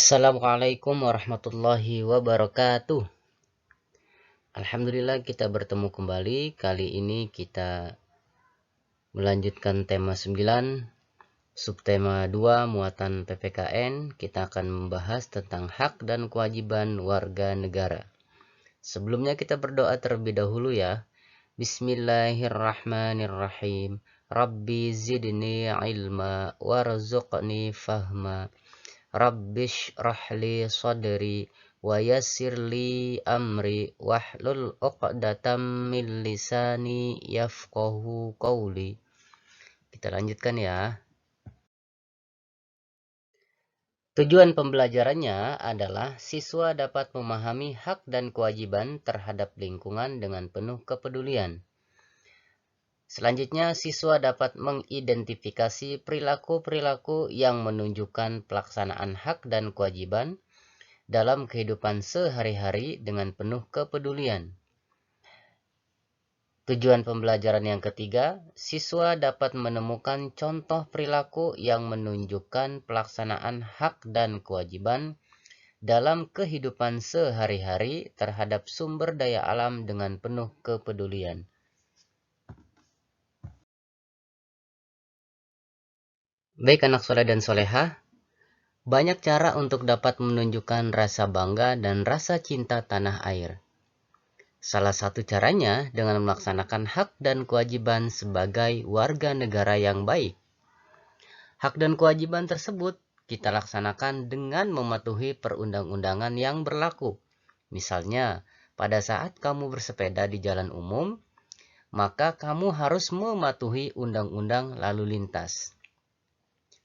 Assalamualaikum warahmatullahi wabarakatuh. Alhamdulillah kita bertemu kembali. Kali ini kita melanjutkan tema 9, subtema 2, muatan PPKN. Kita akan membahas tentang hak dan kewajiban warga negara. Sebelumnya kita berdoa terlebih dahulu ya. Bismillahirrahmanirrahim. Rabbi zidni ilma warzuqni fahma. Rabbish rahli sadri wa yassirli amri wahlul 'uqdatam min lisani yafqahu qawli. Kita lanjutkan ya. Tujuan pembelajarannya adalah siswa dapat memahami hak dan kewajiban terhadap lingkungan dengan penuh kepedulian. Selanjutnya, siswa dapat mengidentifikasi perilaku-perilaku yang menunjukkan pelaksanaan hak dan kewajiban dalam kehidupan sehari-hari dengan penuh kepedulian. Tujuan pembelajaran yang ketiga, siswa dapat menemukan contoh perilaku yang menunjukkan pelaksanaan hak dan kewajiban dalam kehidupan sehari-hari terhadap sumber daya alam dengan penuh kepedulian. Baik anak soleh dan solehah, banyak cara untuk dapat menunjukkan rasa bangga dan rasa cinta tanah air. Salah satu caranya dengan melaksanakan hak dan kewajiban sebagai warga negara yang baik. Hak dan kewajiban tersebut kita laksanakan dengan mematuhi perundang-undangan yang berlaku. Misalnya, pada saat kamu bersepeda di jalan umum, maka kamu harus mematuhi undang-undang lalu lintas.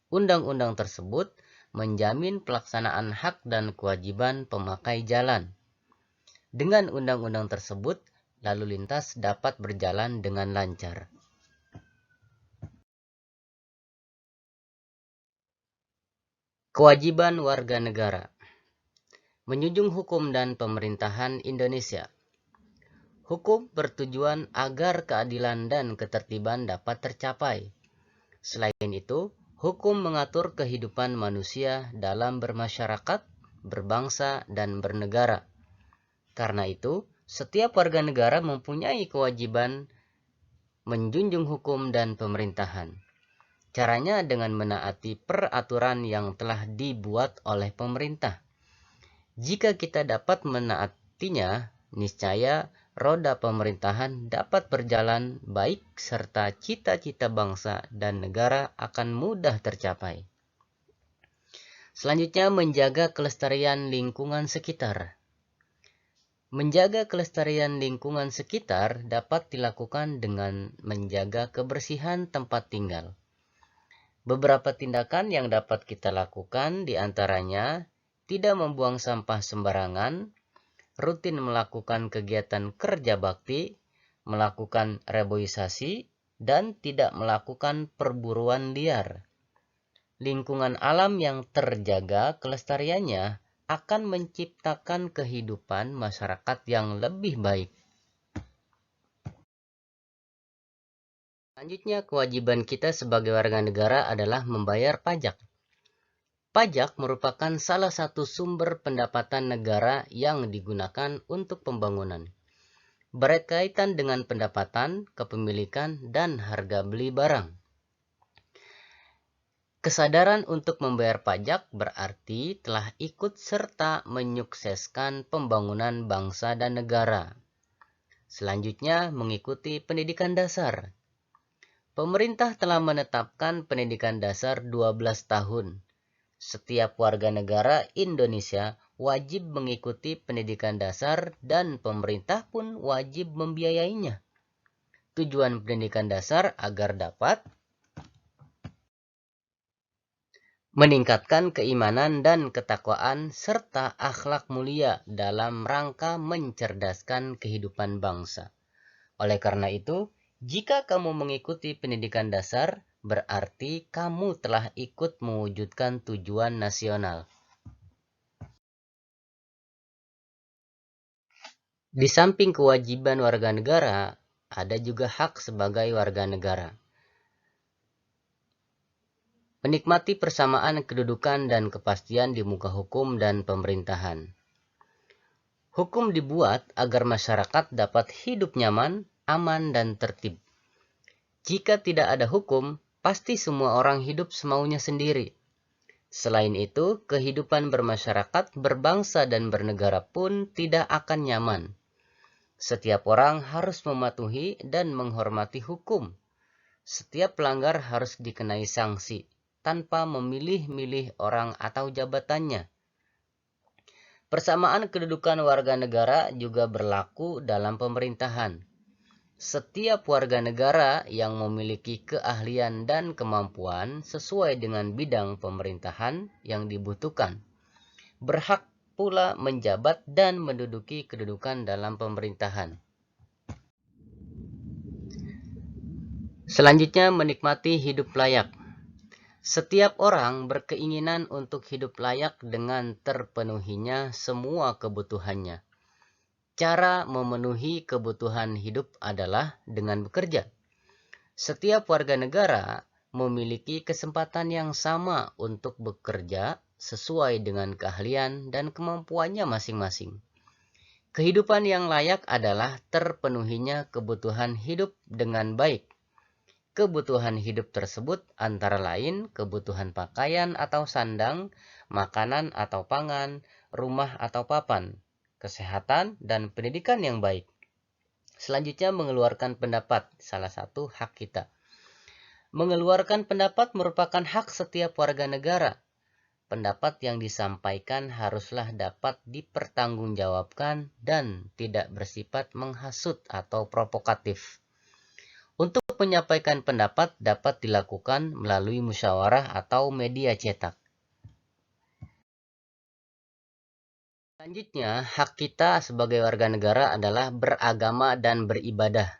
Undang-undang tersebut menjamin pelaksanaan hak dan kewajiban pemakai jalan. Dengan undang-undang tersebut, lalu lintas dapat berjalan dengan lancar. Kewajiban warga negara. Menjunjung hukum dan pemerintahan Indonesia. Hukum bertujuan agar keadilan dan ketertiban dapat tercapai. Selain itu, hukum mengatur kehidupan manusia dalam bermasyarakat, berbangsa, dan bernegara. Karena itu, setiap warga negara mempunyai kewajiban menjunjung hukum dan pemerintahan. Caranya dengan menaati peraturan yang telah dibuat oleh pemerintah. Jika kita dapat menaatinya, niscaya roda pemerintahan dapat berjalan baik serta cita-cita bangsa dan negara akan mudah tercapai. Selanjutnya, menjaga kelestarian lingkungan sekitar. Menjaga kelestarian lingkungan sekitar dapat dilakukan dengan menjaga kebersihan tempat tinggal. Beberapa tindakan yang dapat kita lakukan diantaranya tidak membuang sampah sembarangan, rutin melakukan kegiatan kerja bakti, melakukan reboisasi, dan tidak melakukan perburuan liar. Lingkungan alam yang terjaga kelestariannya akan menciptakan kehidupan masyarakat yang lebih baik. Selanjutnya, kewajiban kita sebagai warga negara adalah membayar pajak. Pajak merupakan salah satu sumber pendapatan negara yang digunakan untuk pembangunan. Berkaitan dengan pendapatan, kepemilikan, dan harga beli barang. Kesadaran untuk membayar pajak berarti telah ikut serta menyukseskan pembangunan bangsa dan negara. Selanjutnya, mengikuti pendidikan dasar. Pemerintah telah menetapkan pendidikan dasar 12 tahun. Setiap warga negara Indonesia wajib mengikuti pendidikan dasar dan pemerintah pun wajib membiayainya. Tujuan pendidikan dasar agar dapat meningkatkan keimanan dan ketakwaan serta akhlak mulia dalam rangka mencerdaskan kehidupan bangsa. Oleh karena itu, jika kamu mengikuti pendidikan dasar, berarti kamu telah ikut mewujudkan tujuan nasional. Di samping kewajiban warga negara, ada juga hak sebagai warga negara. Menikmati persamaan kedudukan dan kepastian di muka hukum dan pemerintahan. Hukum dibuat agar masyarakat dapat hidup nyaman, aman, dan tertib. Jika tidak ada hukum, pasti semua orang hidup semaunya sendiri. Selain itu, kehidupan bermasyarakat, berbangsa, dan bernegara pun tidak akan nyaman. Setiap orang harus mematuhi dan menghormati hukum. Setiap pelanggar harus dikenai sanksi, tanpa memilih-milih orang atau jabatannya. Persamaan kedudukan warga negara juga berlaku dalam pemerintahan. Setiap warga negara yang memiliki keahlian dan kemampuan sesuai dengan bidang pemerintahan yang dibutuhkan, berhak pula menjabat dan menduduki kedudukan dalam pemerintahan. Selanjutnya, menikmati hidup layak. Setiap orang berkeinginan untuk hidup layak dengan terpenuhinya semua kebutuhannya. Cara memenuhi kebutuhan hidup adalah dengan bekerja. Setiap warga negara memiliki kesempatan yang sama untuk bekerja sesuai dengan keahlian dan kemampuannya masing-masing. Kehidupan yang layak adalah terpenuhinya kebutuhan hidup dengan baik. Kebutuhan hidup tersebut antara lain kebutuhan pakaian atau sandang, makanan atau pangan, rumah atau papan, kesehatan, dan pendidikan yang baik. Selanjutnya, mengeluarkan pendapat, salah satu hak kita. Mengeluarkan pendapat merupakan hak setiap warga negara. Pendapat yang disampaikan haruslah dapat dipertanggungjawabkan dan tidak bersifat menghasut atau provokatif. Untuk menyampaikan pendapat dapat dilakukan melalui musyawarah atau media cetak. Selanjutnya, hak kita sebagai warga negara adalah beragama dan beribadah.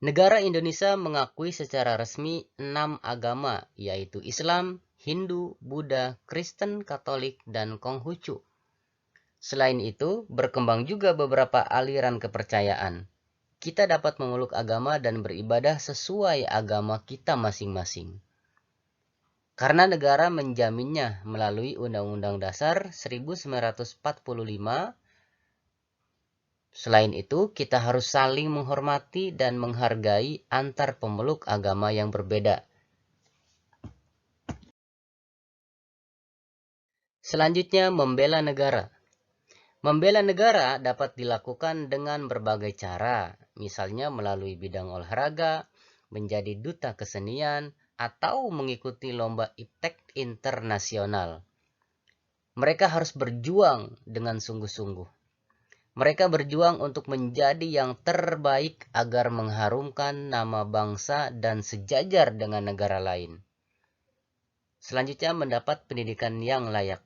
Negara Indonesia mengakui secara resmi 6 agama, yaitu Islam, Hindu, Buddha, Kristen, Katolik, dan Konghucu. Selain itu, berkembang juga beberapa aliran kepercayaan. Kita dapat memeluk agama dan beribadah sesuai agama kita masing-masing. Karena negara menjaminnya melalui Undang-Undang Dasar 1945, selain itu kita harus saling menghormati dan menghargai antar pemeluk agama yang berbeda. Selanjutnya, membela negara. Membela negara dapat dilakukan dengan berbagai cara, misalnya melalui bidang olahraga, menjadi duta kesenian, atau mengikuti lomba iptek internasional. Mereka harus berjuang dengan sungguh-sungguh. Mereka berjuang untuk menjadi yang terbaik agar mengharumkan nama bangsa dan sejajar dengan negara lain. Selanjutnya, mendapat pendidikan yang layak.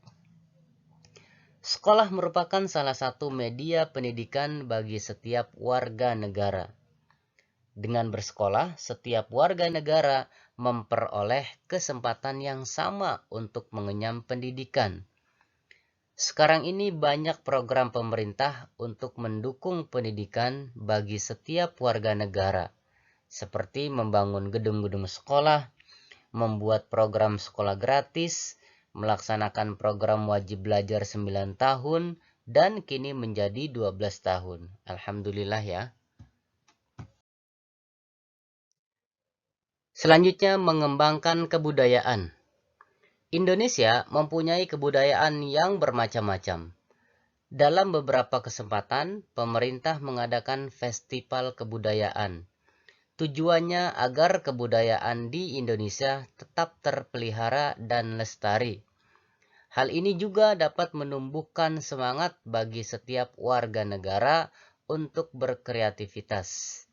Sekolah merupakan salah satu media pendidikan bagi setiap warga negara. Dengan bersekolah, setiap warga negara memperoleh kesempatan yang sama untuk mengenyam pendidikan. Sekarang ini banyak program pemerintah untuk mendukung pendidikan bagi setiap warga negara, seperti membangun gedung-gedung sekolah, membuat program sekolah gratis, melaksanakan program wajib belajar 9 tahun, dan kini menjadi 12 tahun. Alhamdulillah ya. Selanjutnya, mengembangkan kebudayaan. Indonesia mempunyai kebudayaan yang bermacam-macam. Dalam beberapa kesempatan, pemerintah mengadakan festival kebudayaan. Tujuannya agar kebudayaan di Indonesia tetap terpelihara dan lestari. Hal ini juga dapat menumbuhkan semangat bagi setiap warga negara untuk berkreativitas.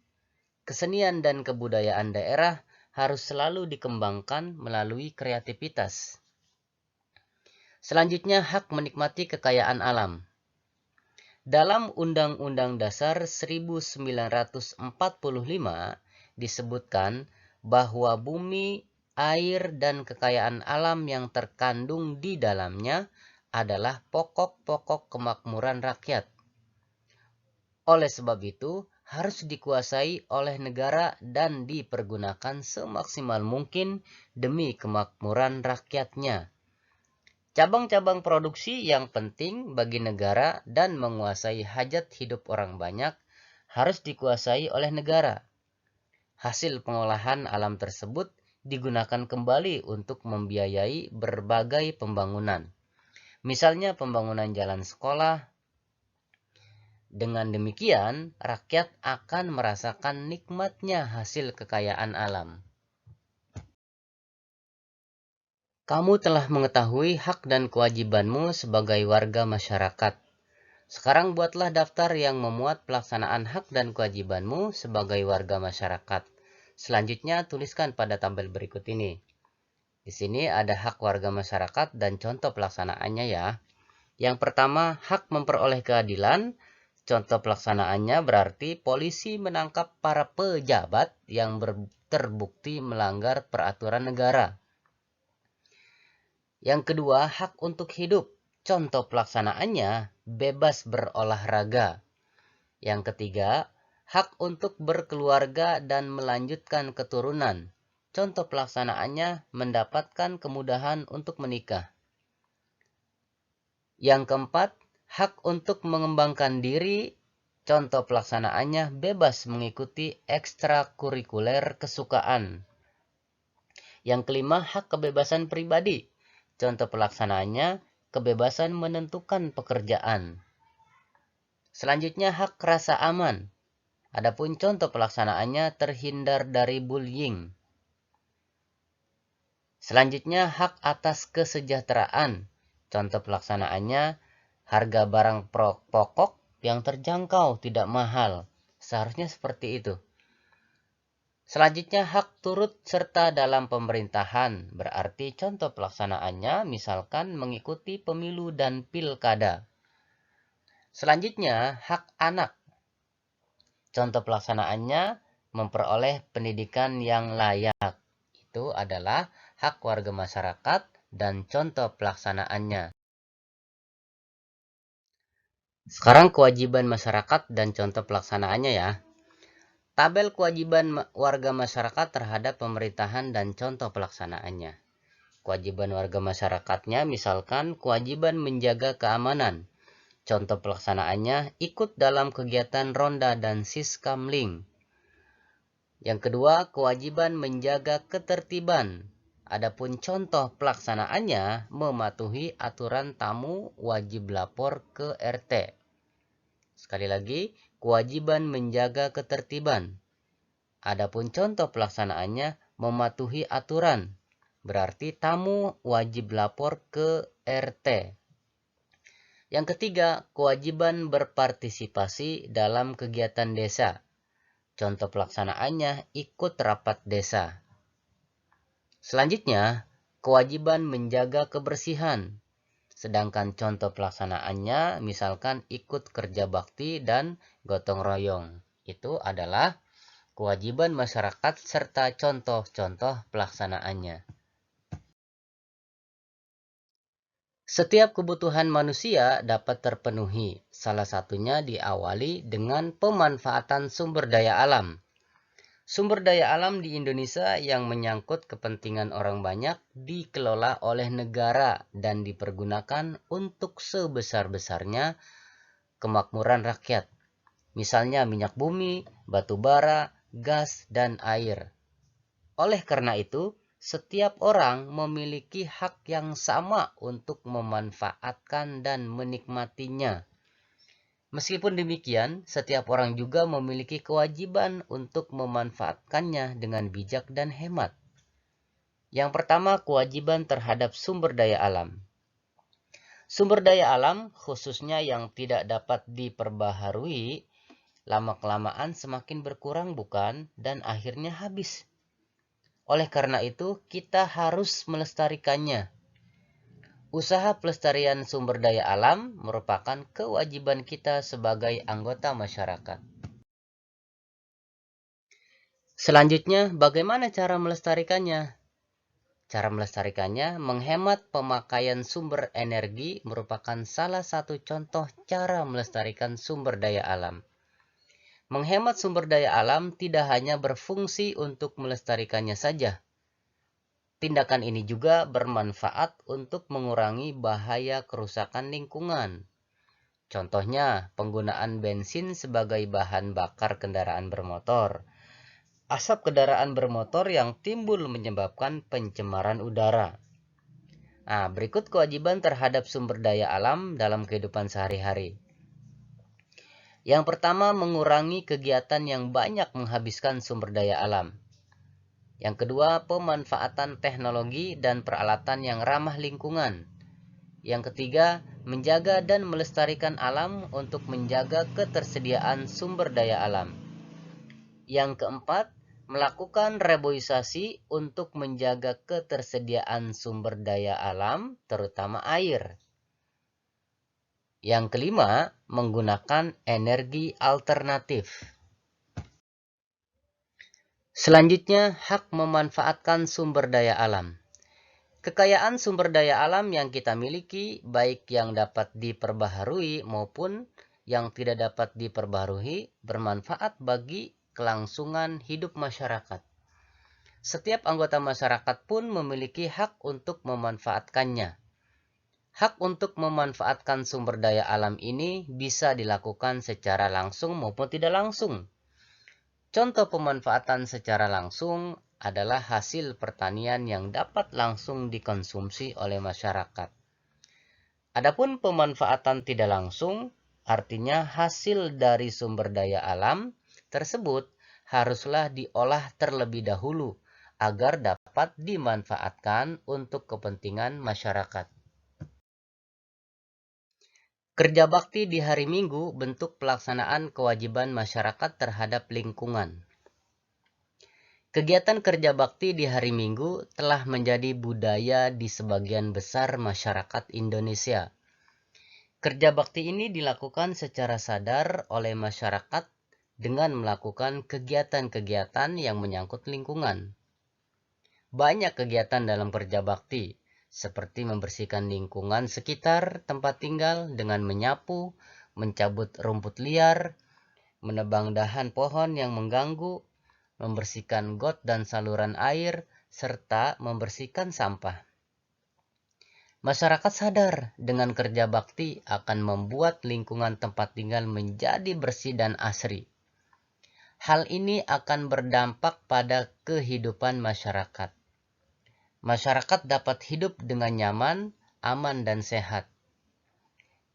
Kesenian dan kebudayaan daerah harus selalu dikembangkan melalui kreativitas. Selanjutnya, hak menikmati kekayaan alam. Dalam Undang-Undang Dasar 1945 disebutkan bahwa bumi, air, dan kekayaan alam yang terkandung di dalamnya adalah pokok-pokok kemakmuran rakyat. Oleh sebab itu, harus dikuasai oleh negara dan dipergunakan semaksimal mungkin demi kemakmuran rakyatnya. Cabang-cabang produksi yang penting bagi negara dan menguasai hajat hidup orang banyak harus dikuasai oleh negara. Hasil pengolahan alam tersebut digunakan kembali untuk membiayai berbagai pembangunan. Misalnya pembangunan jalan sekolah. Dengan demikian, rakyat akan merasakan nikmatnya hasil kekayaan alam. Kamu telah mengetahui hak dan kewajibanmu sebagai warga masyarakat. Sekarang buatlah daftar yang memuat pelaksanaan hak dan kewajibanmu sebagai warga masyarakat. Selanjutnya tuliskan pada tabel berikut ini. Di sini ada hak warga masyarakat dan contoh pelaksanaannya ya. Yang pertama, hak memperoleh keadilan. Contoh pelaksanaannya berarti polisi menangkap para pejabat yang terbukti melanggar peraturan negara. Yang kedua, hak untuk hidup. Contoh pelaksanaannya bebas berolahraga. Yang ketiga, hak untuk berkeluarga dan melanjutkan keturunan. Contoh pelaksanaannya mendapatkan kemudahan untuk menikah. Yang keempat, hak untuk mengembangkan diri. Contoh pelaksanaannya bebas mengikuti ekstrakurikuler kesukaan. Yang kelima, hak kebebasan pribadi. Contoh pelaksanaannya kebebasan menentukan pekerjaan. Selanjutnya, hak rasa aman. Adapun contoh pelaksanaannya terhindar dari bullying. Selanjutnya, hak atas kesejahteraan. Contoh pelaksanaannya harga barang pokok yang terjangkau, tidak mahal. Seharusnya seperti itu. Selanjutnya, hak turut serta dalam pemerintahan. Berarti contoh pelaksanaannya misalkan mengikuti pemilu dan pilkada. Selanjutnya, hak anak. Contoh pelaksanaannya memperoleh pendidikan yang layak. Itu adalah hak warga masyarakat dan contoh pelaksanaannya. Sekarang kewajiban masyarakat dan contoh pelaksanaannya ya. Tabel kewajiban warga masyarakat terhadap pemerintahan dan contoh pelaksanaannya. Kewajiban warga masyarakatnya misalkan kewajiban menjaga keamanan. Contoh pelaksanaannya ikut dalam kegiatan ronda dan siskamling. Yang kedua, kewajiban menjaga ketertiban. Adapun contoh pelaksanaannya mematuhi aturan tamu wajib lapor ke RT. Sekali lagi, kewajiban menjaga ketertiban. Adapun contoh pelaksanaannya mematuhi aturan. Berarti tamu wajib lapor ke RT. Yang ketiga, kewajiban berpartisipasi dalam kegiatan desa. Contoh pelaksanaannya ikut rapat desa. Selanjutnya, kewajiban menjaga kebersihan. Sedangkan contoh pelaksanaannya misalkan ikut kerja bakti dan gotong royong. Itu adalah kewajiban masyarakat serta contoh-contoh pelaksanaannya. Setiap kebutuhan manusia dapat terpenuhi. Salah satunya diawali dengan pemanfaatan sumber daya alam. Sumber daya alam di Indonesia yang menyangkut kepentingan orang banyak dikelola oleh negara dan dipergunakan untuk sebesar-besarnya kemakmuran rakyat. Misalnya minyak bumi, batu bara, gas, dan air. Oleh karena itu, setiap orang memiliki hak yang sama untuk memanfaatkan dan menikmatinya. Meskipun demikian, setiap orang juga memiliki kewajiban untuk memanfaatkannya dengan bijak dan hemat. Yang pertama, kewajiban terhadap sumber daya alam. Sumber daya alam, khususnya yang tidak dapat diperbaharui, lama-kelamaan semakin berkurang bukan, dan akhirnya habis. Oleh karena itu, kita harus melestarikannya. Usaha pelestarian sumber daya alam merupakan kewajiban kita sebagai anggota masyarakat. Selanjutnya, bagaimana cara melestarikannya? Cara melestarikannya, menghemat pemakaian sumber energi merupakan salah satu contoh cara melestarikan sumber daya alam. Menghemat sumber daya alam tidak hanya berfungsi untuk melestarikannya saja. Tindakan ini juga bermanfaat untuk mengurangi bahaya kerusakan lingkungan. Contohnya, penggunaan bensin sebagai bahan bakar kendaraan bermotor. Asap kendaraan bermotor yang timbul menyebabkan pencemaran udara. Nah, berikut kewajiban terhadap sumber daya alam dalam kehidupan sehari-hari. Yang pertama, mengurangi kegiatan yang banyak menghabiskan sumber daya alam. Yang kedua, pemanfaatan teknologi dan peralatan yang ramah lingkungan. Yang ketiga, menjaga dan melestarikan alam untuk menjaga ketersediaan sumber daya alam. Yang keempat, melakukan reboisasi untuk menjaga ketersediaan sumber daya alam, terutama air. Yang kelima, menggunakan energi alternatif. Selanjutnya, hak memanfaatkan sumber daya alam. Kekayaan sumber daya alam yang kita miliki, baik yang dapat diperbaharui maupun yang tidak dapat diperbaharui, bermanfaat bagi kelangsungan hidup masyarakat. Setiap anggota masyarakat pun memiliki hak untuk memanfaatkannya. Hak untuk memanfaatkan sumber daya alam ini bisa dilakukan secara langsung maupun tidak langsung. Contoh pemanfaatan secara langsung adalah hasil pertanian yang dapat langsung dikonsumsi oleh masyarakat. Adapun pemanfaatan tidak langsung, artinya hasil dari sumber daya alam tersebut haruslah diolah terlebih dahulu agar dapat dimanfaatkan untuk kepentingan masyarakat. Kerja bakti di hari Minggu bentuk pelaksanaan kewajiban masyarakat terhadap lingkungan. Kegiatan kerja bakti di hari Minggu telah menjadi budaya di sebagian besar masyarakat Indonesia. Kerja bakti ini dilakukan secara sadar oleh masyarakat dengan melakukan kegiatan-kegiatan yang menyangkut lingkungan. Banyak kegiatan dalam kerja bakti, seperti membersihkan lingkungan sekitar tempat tinggal dengan menyapu, mencabut rumput liar, menebang dahan pohon yang mengganggu, membersihkan got dan saluran air, serta membersihkan sampah. Masyarakat sadar dengan kerja bakti akan membuat lingkungan tempat tinggal menjadi bersih dan asri. Hal ini akan berdampak pada kehidupan masyarakat. Masyarakat dapat hidup dengan nyaman, aman, dan sehat.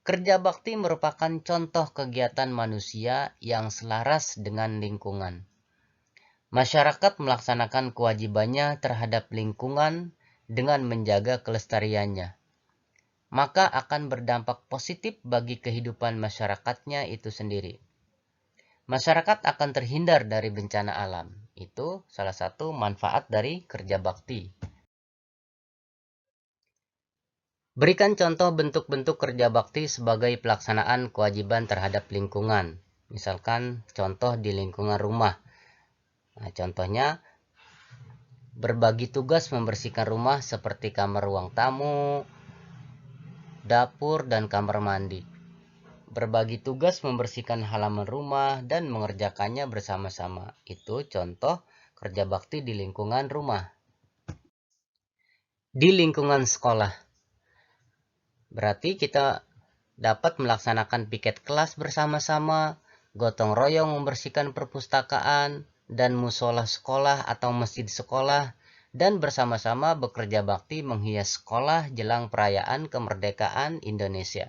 Kerja bakti merupakan contoh kegiatan manusia yang selaras dengan lingkungan. Masyarakat melaksanakan kewajibannya terhadap lingkungan dengan menjaga kelestariannya, maka akan berdampak positif bagi kehidupan masyarakatnya itu sendiri. Masyarakat akan terhindar dari bencana alam. Itu salah satu manfaat dari kerja bakti. Berikan contoh bentuk-bentuk kerja bakti sebagai pelaksanaan kewajiban terhadap lingkungan. Misalkan contoh di lingkungan rumah. Nah, contohnya berbagi tugas membersihkan rumah seperti kamar ruang tamu, dapur, dan kamar mandi. Berbagi tugas membersihkan halaman rumah dan mengerjakannya bersama-sama. Itu contoh kerja bakti di lingkungan rumah. Di lingkungan sekolah, berarti kita dapat melaksanakan piket kelas bersama-sama, gotong royong membersihkan perpustakaan dan musola sekolah atau masjid sekolah, dan bersama-sama bekerja bakti menghias sekolah jelang perayaan kemerdekaan Indonesia.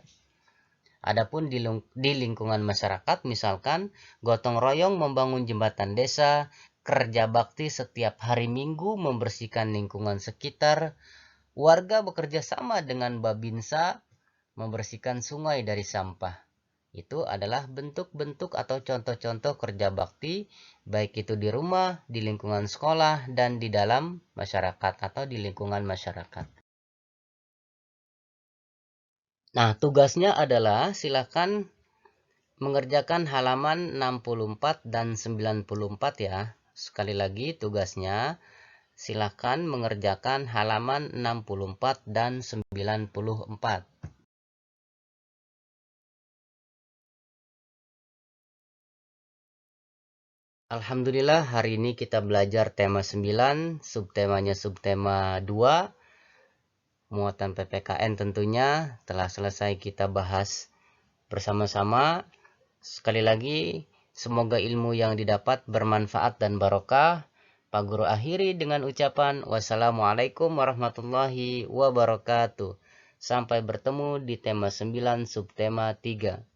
Adapun di lingkungan masyarakat, misalkan gotong royong membangun jembatan desa, kerja bakti setiap hari Minggu membersihkan lingkungan sekitar, warga bekerja sama dengan Babinsa membersihkan sungai dari sampah. Itu adalah bentuk-bentuk atau contoh-contoh kerja bakti, baik itu di rumah, di lingkungan sekolah, dan di dalam masyarakat atau di lingkungan masyarakat. Nah, tugasnya adalah silakan mengerjakan halaman 64 dan 94 ya. Sekali lagi tugasnya, silakan mengerjakan halaman 64 dan 94. Alhamdulillah hari ini kita belajar tema 9, subtemanya subtema 2, muatan PPKN tentunya telah selesai kita bahas bersama-sama. Sekali lagi, semoga ilmu yang didapat bermanfaat dan barokah. Pak Guru akhiri dengan ucapan wassalamualaikum warahmatullahi wabarakatuh. Sampai bertemu di tema 9 subtema 3.